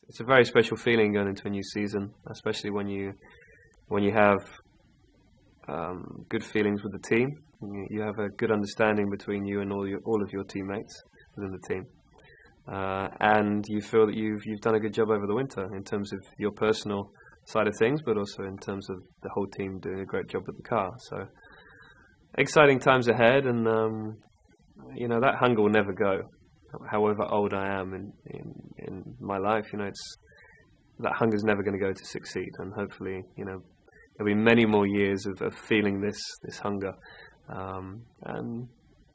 it's a very special feeling going into a new season, especially when you have good feelings with the team. You have a good understanding between you and all of your teammates within the team, and you feel that you've done a good job over the winter in terms of your personal side of things, but also in terms of the whole team doing a great job with the car. So exciting times ahead, and that hunger will never go. However old I am in my life, that hunger is never going to go to succeed, and hopefully, there'll be many more years of feeling this hunger. And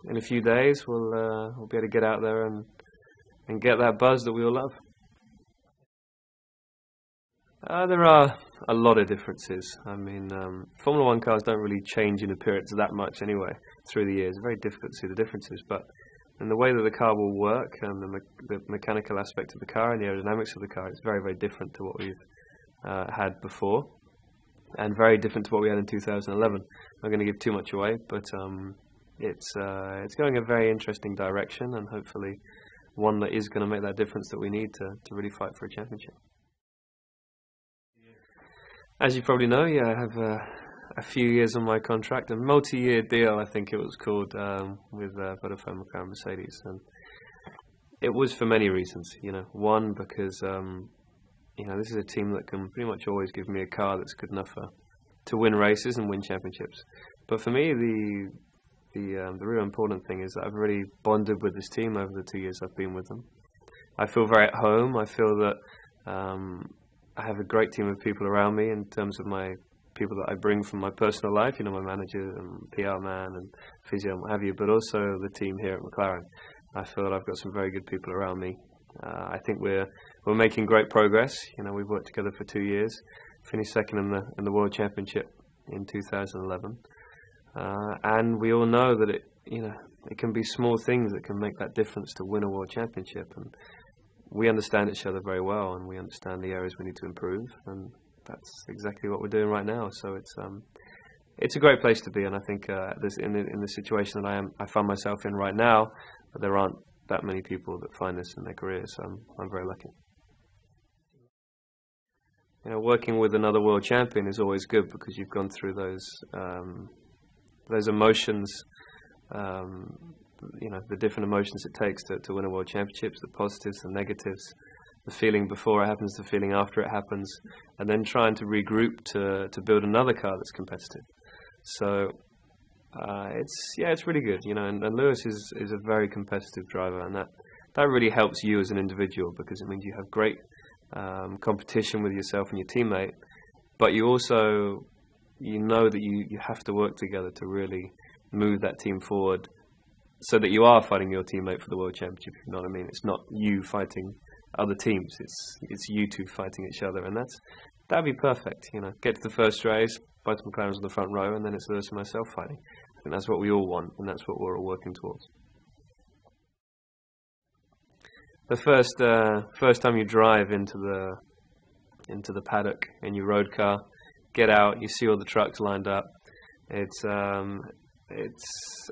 in a few days, we'll be able to get out there and get that buzz that we all love. There are a lot of differences. I mean, Formula One cars don't really change in appearance that much anyway through the years. It's very difficult to see the differences, but in the way that the car will work and the mechanical aspect of the car and the aerodynamics of the car, it's very, very different to what we've had before, and very different to what we had in 2011. I'm not going to give too much away, but it's going a very interesting direction, and hopefully one that is going to make that difference that we need to really fight for a championship. As you probably know, I have a few years on my contract, a multi-year deal, I think it was called, with Vodafone McLaren Mercedes, and it was for many reasons. One, because this is a team that can pretty much always give me a car that's good enough to win races and win championships. But for me, the real important thing is that I've really bonded with this team over the 2 years I've been with them. I feel very at home. I feel that I have a great team of people around me in terms of my people that I bring from my personal life, my manager and PR man and physio and what have you, but also the team here at McLaren. I feel that I've got some very good people around me. I think we're making great progress. We've worked together for 2 years, finished second in the World Championship in 2011, and we all know that it can be small things that can make that difference to win a World Championship. And we understand each other very well, and we understand the areas we need to improve, and that's exactly what we're doing right now. So it's a great place to be, and I think in the situation that I find myself in right now, there aren't that many people that find this in their careers, so I'm very lucky. Working with another world champion is always good because you've gone through those emotions, the different emotions it takes to win a world championships, the positives, the negatives, the feeling before it happens, the feeling after it happens, and then trying to regroup to build another car that's competitive. So it's really good, and Lewis is a very competitive driver, and that really helps you as an individual, because it means you have great competition with yourself and your teammate, but you also know that you have to work together to really move that team forward, so that you are fighting your teammate for the world championship. If you know what I mean? It's not you fighting other teams. It's you two fighting each other, and that'd be perfect. Get to the first race, both McLarens on the front row, and then it's Lewis and myself fighting. I think that's what we all want, and that's what we're all working towards. The first time you drive into the paddock in your road car, get out, you see all the trucks lined up. It's a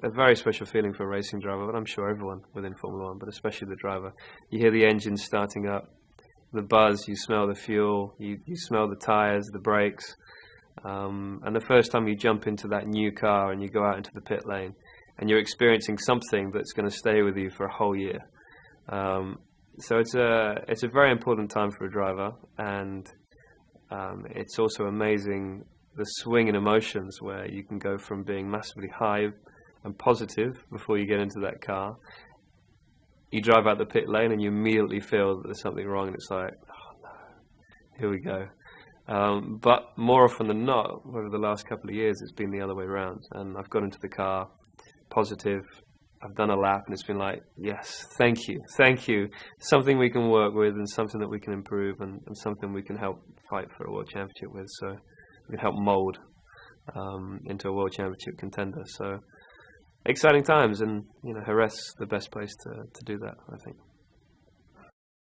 very special feeling for a racing driver, but I'm sure everyone within Formula One, but especially the driver. You hear the engine starting up, the buzz, you smell the fuel, you smell the tyres, the brakes, and the first time you jump into that new car and you go out into the pit lane and you're experiencing something that's going to stay with you for a whole year. So it's a very important time for a driver, and it's also amazing the swing in emotions where you can go from being massively high and positive before you get into that car. You drive out the pit lane and you immediately feel that there's something wrong, and it's like, oh no, here we go. But more often than not, over the last couple of years, it's been the other way around, and I've got into the car positive. I've done a lap and it's been like, yes, thank you, something we can work with, and something that we can improve, and something we can help fight for a world championship with, so we can help mould into a world championship contender. So exciting times, and Jerez is the best place to do that, I think.